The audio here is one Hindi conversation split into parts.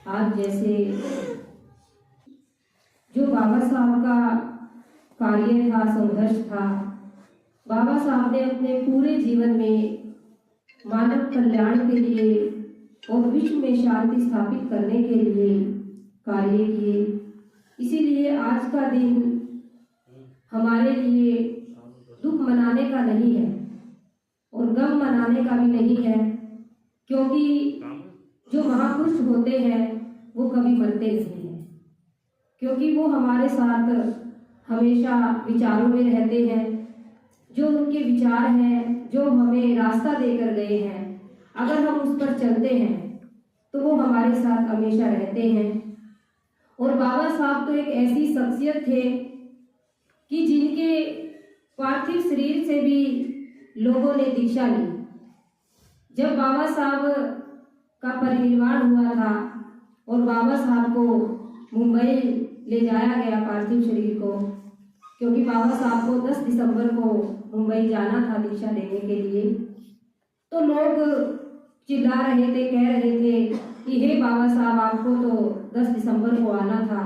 आज जैसे जो बाबा साहब का कार्य था, संघर्ष था, बाबा साहब ने अपने पूरे जीवन में मानव कल्याण के लिए और विश्व में शांति स्थापित करने के लिए कार्य किए। इसीलिए आज का दिन हमारे लिए दुख मनाने का नहीं है और गम मनाने का भी नहीं है, क्योंकि जो महापुरुष होते हैं वो कभी मरते नहीं हैं, क्योंकि वो हमारे साथ हमेशा विचारों में रहते हैं। जो उनके विचार हैं, जो हमें रास्ता देकर गए हैं, अगर हम उस पर चलते हैं तो वो हमारे साथ हमेशा रहते हैं। और बाबा साहब तो एक ऐसी शख्सियत थे कि जिनके पार्थिव शरीर से भी लोगों ने दीक्षा ली। जब बाबा साहब का परिनिर्वाण हुआ था और बाबा साहब को मुंबई ले जाया गया पार्थिव शरीर को, क्योंकि बाबा साहब को 10 दिसंबर को मुंबई जाना था दीक्षा लेने के लिए, तो लोग चिल्ला रहे थे, कह रहे थे कि हे बाबा साहब, आपको तो 10 दिसंबर को आना था,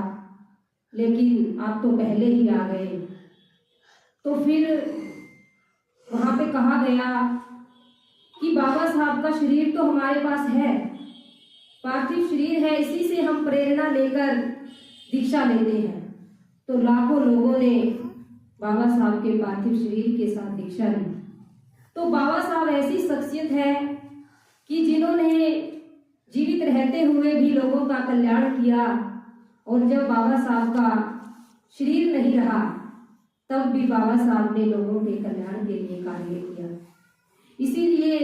लेकिन आप तो पहले ही आ गए। तो फिर वहां पे कहा गया कि बाबा साहब का शरीर तो हमारे पास है, पार्थिव शरीर है, इसी से हम प्रेरणा लेकर दीक्षा लेते हैं। तो लाखों लोगों ने बाबा साहब के पार्थिव शरीर के साथ दीक्षा ली। तो बाबा साहब ऐसी शख्सियत है कि जिन्होंने जीवित रहते हुए भी लोगों का कल्याण किया, और जब बाबा साहब का शरीर नहीं रहा तब भी बाबा साहब ने लोगों के कल्याण के लिए कार्य किया। इसीलिए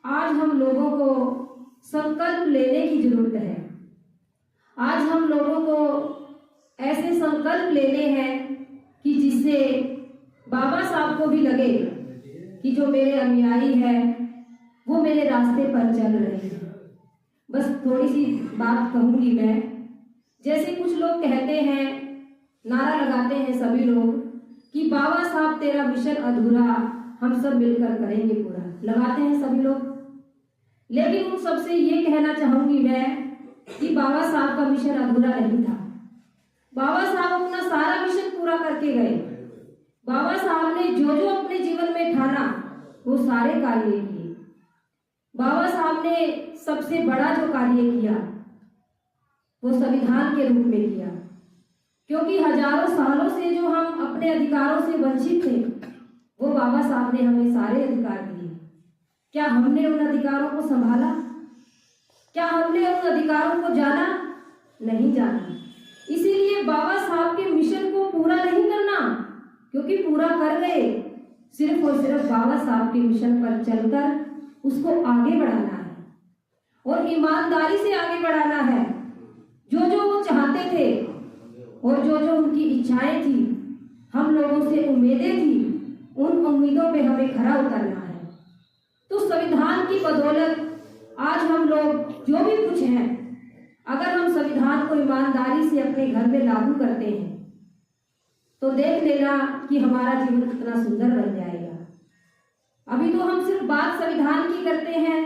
आज हम लोगों को संकल्प लेने की जरूरत है। आज हम लोगों को ऐसे संकल्प लेने हैं कि जिससे बाबा साहब को भी लगे कि जो मेरे अनुयायी है वो मेरे रास्ते पर चल रहे हैं। बस थोड़ी सी बात कहूंगी मैं। जैसे कुछ लोग कहते हैं, नारा लगाते हैं सभी लोग कि बाबा साहब तेरा मिशन अधूरा, हम सब मिलकर करेंगे पूरा, लगाते हैं सभी लोग। लेकिन उन सबसे ये कहना चाहूंगी मैं कि बाबा साहब का मिशन अधूरा नहीं था। बाबा साहब अपना सारा मिशन पूरा करके गए। बाबा साहब ने जो जो अपने जीवन में ठाना वो सारे कार्य किए। बाबा साहब ने सबसे बड़ा जो कार्य किया वो संविधान के रूप में किया, क्योंकि हजारों सालों से जो हम अपने अधिकारों से वंचित थे वो बाबा साहब ने हमें सारे अधिकार दिए। क्या हमने उन अधिकारों को संभाला? क्या हमने उन अधिकारों को जाना? नहीं जाना। इसीलिए बाबा साहब के मिशन को पूरा नहीं करना, क्योंकि पूरा कर गए, सिर्फ और सिर्फ बाबा साहब के मिशन पर चलकर उसको आगे बढ़ाना है और ईमानदारी से आगे बढ़ाना है। जो जो वो चाहते थे और जो जो उनकी इच्छाएं थी, हम लोगों से उम्मीदें थी, उन उम्मीदों पे हमें खरा उतरना है। तो संविधान की बदौलत आज हम लोग जो भी कुछ हैं, अगर हम संविधान को ईमानदारी से अपने घर में लागू करते हैं तो देख लेना कि हमारा जीवन कितना सुंदर बन जाएगा। अभी तो हम सिर्फ बात संविधान की करते हैं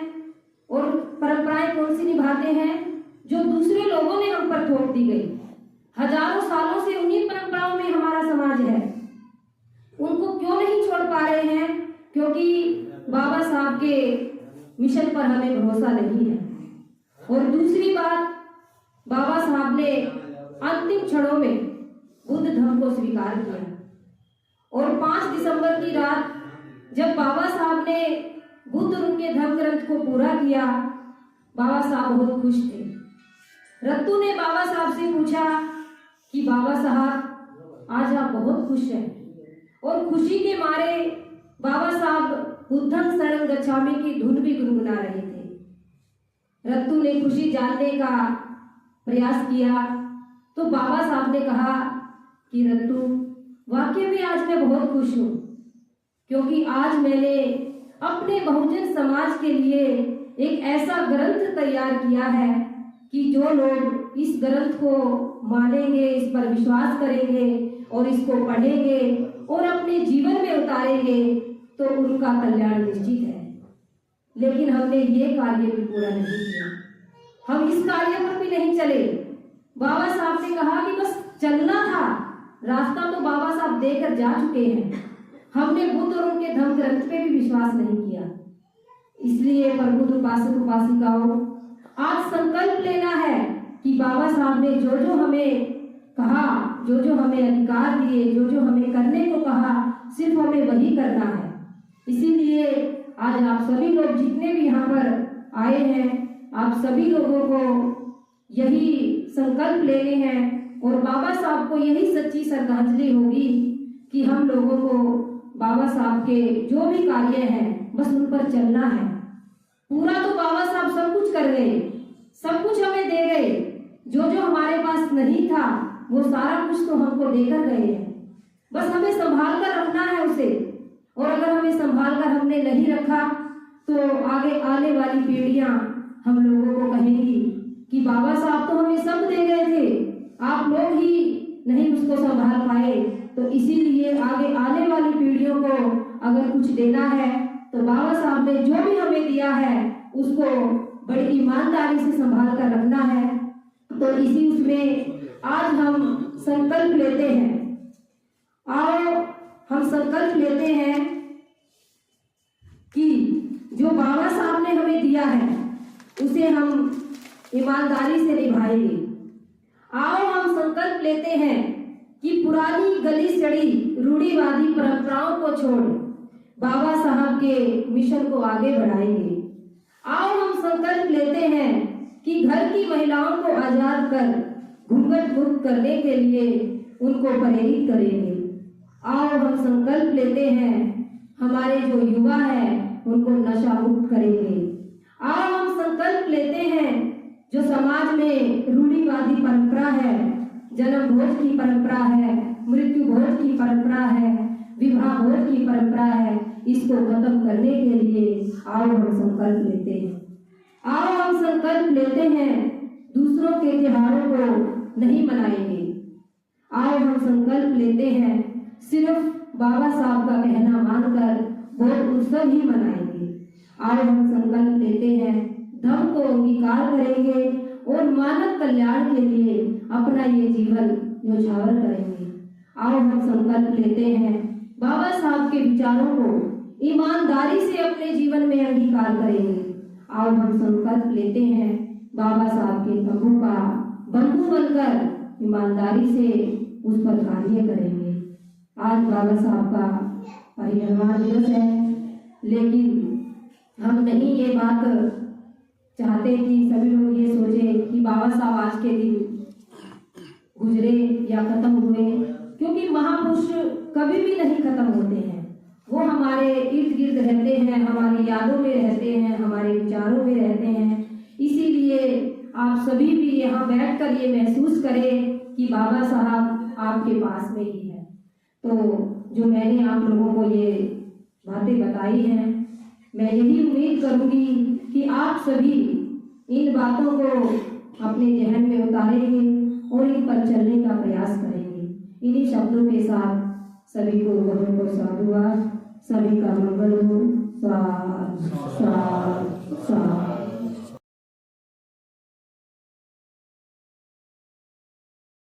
और परंपराएं कौन सी निभाते हैं जो दूसरे लोगों ने हम पर थोप दी गई। हजारों सालों से उन्हीं परंपराओं में हमारा समाज है, उनको क्यों नहीं छोड़ पा रहे हैं? क्योंकि बाबा साहब के मिशन पर हमें भरोसा नहीं है। और दूसरी बात, बाबा साहब ने अंतिम क्षणों में बुद्ध धर्म को स्वीकार किया और 5 दिसंबर की रात जब बाबा साहब ने बुद्ध उनके धर्म ग्रंथ को पूरा किया, बाबा साहब बहुत खुश थे। रत्तू ने बाबा साहब से पूछा कि बाबा साहब आज आप बहुत खुश हैं, और खुशी के मारे बाबा साहब बुद्धं शरणं गच्छामि की धुन भी गुनगुना रहे थे। रत्तू ने खुशी जानने का प्रयास किया तो बाबा साहब ने कहा कि रत्तू, वाकई में आज मैं बहुत खुश हूँ, क्योंकि आज मैंने अपने बहुजन समाज के लिए एक ऐसा ग्रंथ तैयार किया है कि जो लोग इस ग्रंथ को मानेंगे, इस पर विश्वास करेंगे और इसको पढ़ेंगे और अपने जीवन में उतारेंगे तो उनका कल्याण निश्चित है। लेकिन हमने ये कार्य भी पूरा नहीं किया। हम इस कार्य पर भी नहीं चले। बाबा साहब ने कहा कि बस चलना था, रास्ता तो बाबा साहब देकर जा चुके हैं। हमने बुद्ध और उनके धम्म ग्रंथ पे भी विश्वास नहीं किया। इसलिए प्रबुद्ध उपासक उपासिकाओं, आज संकल्प लेना है कि बाबा साहब ने जो जो हमें कहा, जो जो हमें अधिकार दिए, जो जो हमें करने को कहा, सिर्फ हमें वही करना है। इसीलिए आज आप सभी लोग जितने भी यहाँ पर आए हैं, आप सभी लोगों को यही संकल्प लेने हैं और बाबा साहब को यही सच्ची श्रद्धांजलि होगी कि हम लोगों को बाबा साहब के जो भी कार्य हैं बस उन पर चलना है। पूरा तो बाबा साहब सब कुछ कर गए, सब कुछ हमें दे गए। जो जो हमारे पास नहीं था वो सारा कुछ तो हमको देकर गए हैं, बस हमें संभाल कर रखना है उसे। और अगर हमें संभाल कर हमने नहीं रखा तो आगे आने वाली पीढ़ियां हम लोगों को कहेंगी कि बाबा साहब तो हमें सब दे गए थे, आप लोग ही नहीं उसको संभाल पाए। तो इसीलिए आगे आने वाली पीढ़ियों को अगर कुछ देना है तो बाबा साहब ने जो भी हमें दिया है उसको बड़ी ईमानदारी से संभाल कर रखना है। तो इसी उसमें आज हम संकल्प लेते हैं। आओ हम संकल्प लेते हैं कि जो बाबा साहब ने हमें दिया है उसे हम ईमानदारी से निभाएंगे। आओ हम संकल्प लेते हैं कि पुरानी गली सड़ी रूढ़िवादी परंपराओं को छोड़ बाबा साहब के मिशन को आगे बढ़ाएंगे। आओ हम संकल्प लेते हैं कि घर की महिलाओं को आजाद कर घूंघट मुक्त करने के लिए उनको प्रेरित करेंगे। आओ हम संकल्प लेते हैं हमारे जो युवा है उनको नशा मुक्त करेंगे। आओ हम संकल्प लेते हैं जो समाज में रूढ़िवादी परंपरा है, जन्म भोज की परंपरा है, मृत्यु भोज की परंपरा है, विवाह भोज की परंपरा है, इसको खत्म करने के लिए आओ हम संकल्प लेते हैं। आओ हम संकल्प लेते हैं दूसरों के त्योहारों को नहीं मनाएंगे। आओ हम संकल्प लेते हैं सिर्फ बाबा साहब का कहना मानकर बहुत उत्सव ही मनाएंगे। आओ हम संकल्प लेते हैं धर्म को अंगीकार करेंगे और मानव कल्याण के लिए अपना ये जीवन न्यौछावर करेंगे। आओ हम संकल्प लेते हैं बाबा साहब के विचारों को ईमानदारी से अपने जीवन में अंगीकार करेंगे। आओ हम संकल्प लेते हैं बाबा साहब के तंबू का बंधु बनकर ईमानदारी से उस पर कार्य करेंगे। आज बाबा साहब का परिनिर्वाण दिवस है, लेकिन हम नहीं ये बात चाहते कि सभी लोग ये सोचे कि बाबा साहब आज के दिन गुजरे या खत्म हुए, क्योंकि महापुरुष कभी भी नहीं खत्म होते हैं। वो हमारे इर्द गिर्द रहते हैं, हमारी यादों में रहते हैं, हमारे विचारों में रहते हैं। इसीलिए आप सभी भी यहाँ बैठकर ये महसूस करें कि बाबा साहब आपके पास में ही है। तो जो मैंने आप लोगों को ये बातें बताई हैं, मैं यही उम्मीद करूँगी कि आप सभी इन बातों को अपने जहन में उतारेंगे और इन पर चलने का प्रयास करेंगे। इन्हीं शब्दों के साथ सभी को बहुत बहुत साधुवाद, सभी का मंगल हो। सा